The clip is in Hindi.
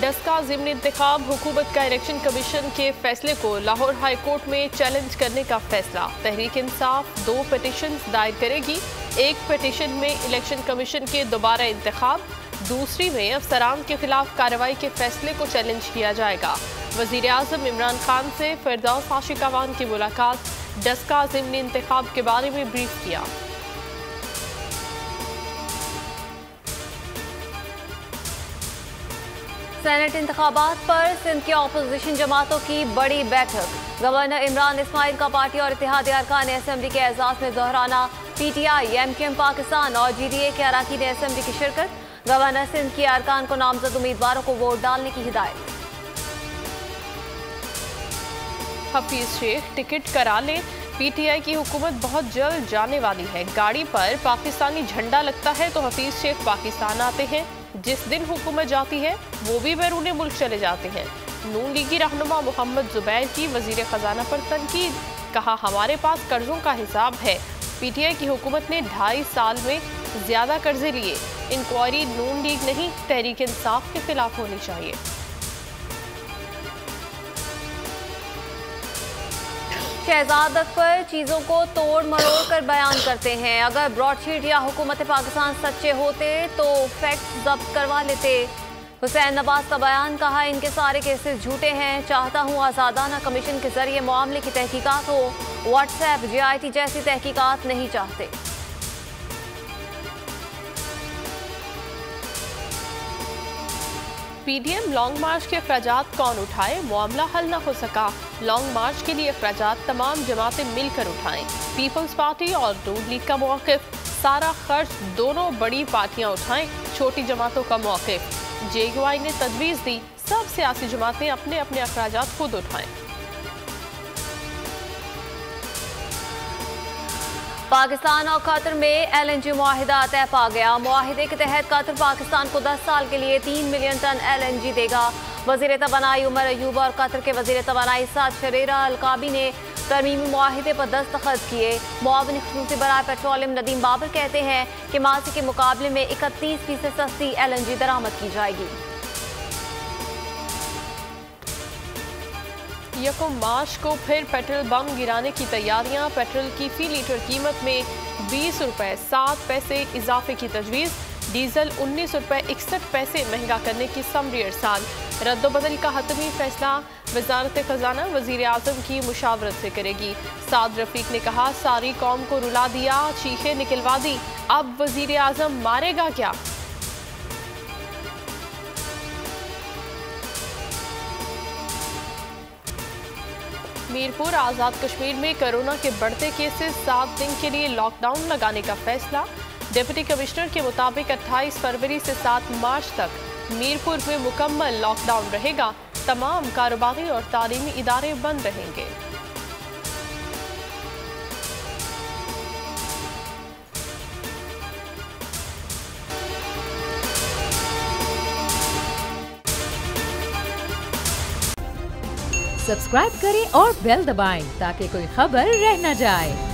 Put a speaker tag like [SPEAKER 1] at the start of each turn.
[SPEAKER 1] डस्का ज़िमनी इंतखाब हुकूमत का इलेक्शन कमीशन के फैसले को लाहौर हाई कोर्ट में चैलेंज करने का फैसला। तहरीक इंसाफ 2 पिटीशन दायर करेगी। एक पिटीशन में इलेक्शन कमीशन के दोबारा इंतखाब, दूसरी में अफसरान के खिलाफ कार्रवाई के फैसले को चैलेंज किया जाएगा। वज़ीर आज़म इमरान खान से फिरदौस आशिकावान की मुलाकात, डस्का ज़िमनी इंतखाब के बारे में ब्रीफ किया।
[SPEAKER 2] सेनेट इंतखाबात पर सिंध की अपोजिशन जमातों की बड़ी बैठक। गवर्नर इमरान इस्माइल का पार्टी और इत्तेहादी अरकान असेंबली के एजाज में दोहराना। PTI, MQM पाकिस्तान और GDA के अरकान असेंबली की शिरकत। गवर्नर सिंध की अरकान को नामजद उम्मीदवारों को वोट डालने की हिदायत।
[SPEAKER 1] हफीज शेख टिकट करा ले, PTI की हुकूमत बहुत जल्द जाने वाली है। गाड़ी पर पाकिस्तानी झंडा लगता है तो हफीज शेख पाकिस्तान आते हैं। जिस दिन हुकूमत जाती है वो भी बैरून मुल्क चले जाते हैं। नून लीगी रहनुमा मोहम्मद जुबैर की वजीर खजाना पर तनकीद, कहा हमारे पास कर्जों का हिसाब है। PTI की हुकूमत ने 2.5 साल में ज्यादा कर्जे लिए। इंक्वायरी नून लीग नहीं, तहरीक इंसाफ के खिलाफ होनी चाहिए।
[SPEAKER 2] शहजाद अकबर चीज़ों को तोड़ मरोड़ कर बयान करते हैं। अगर ब्रॉडशीट या हुकूमत पाकिस्तान सच्चे होते तो फैक्ट्स जब्त करवा लेते। हुसैन नवाज का बयान, कहा इनके सारे केसेस झूठे हैं। चाहता हूँ आज़ादाना कमीशन के जरिए मामले की तहकीकात हो। व्हाट्सएप JIT जैसी तहकीकात नहीं चाहते।
[SPEAKER 1] PDM लॉन्ग मार्च के अखराजात कौन उठाए, मामला हल न हो सका। लॉन्ग मार्च के लिए अखराजात तमाम जमातें मिलकर उठाएं। पीपल्स पार्टी और नून लीग का मौक़िफ़, सारा खर्च दोनों बड़ी पार्टियां उठाएं। छोटी जमातों का मौक़िफ़, JUI ने तजवीज़ दी सब सियासी जमातें अपने अपने अखराजात खुद उठाएं।
[SPEAKER 2] पाकिस्तान और कतर में LNG मुआहिदा तय पा गया। मुआहिदे के तहत कतर पाकिस्तान को 10 साल के लिए 3 मिलियन टन LNG देगा। वज़ीर तवानाई उमर अयूब और कतर के वज़ीर तवानाई साद शरीरा अलकाबी ने तरमीमी मुआहिदे पर दस्तखत किए। मुआविन ख़ुसूसी बराए पेट्रोलियम नदीम बाबर कहते हैं कि माजी के मुकाबले में 31% सस्ती LNG दरामद की जाएगी।
[SPEAKER 1] 1 मार्च को फिर पेट्रोल बम गिराने की तैयारियां। पेट्रोल की फी लीटर कीमत में 20 रुपये 7 पैसे इजाफे की तजवीज़। डीजल 19 रुपये 61 पैसे महंगा करने की समरी अरसाल। रद्दोबदल का हतमी फैसला वजारत खजाना वज़ीर आज़म की मुशावरत से करेगी। साद रफीक ने कहा सारी कौम को रुला दिया, चीखें निकलवा दी, अब वज़ीर आज़म मारेगा क्या। मीरपुर आज़ाद कश्मीर में कोरोना के बढ़ते केसेस, 7 दिन के लिए लॉकडाउन लगाने का फैसला। डिप्टी कमिश्नर के मुताबिक 28 फरवरी से 7 मार्च तक मीरपुर में मुकम्मल लॉकडाउन रहेगा। तमाम कारोबारी और तालीमी इदारे बंद रहेंगे।
[SPEAKER 3] सब्सक्राइब करें और बेल दबाएं ताकि कोई खबर रह न जाए।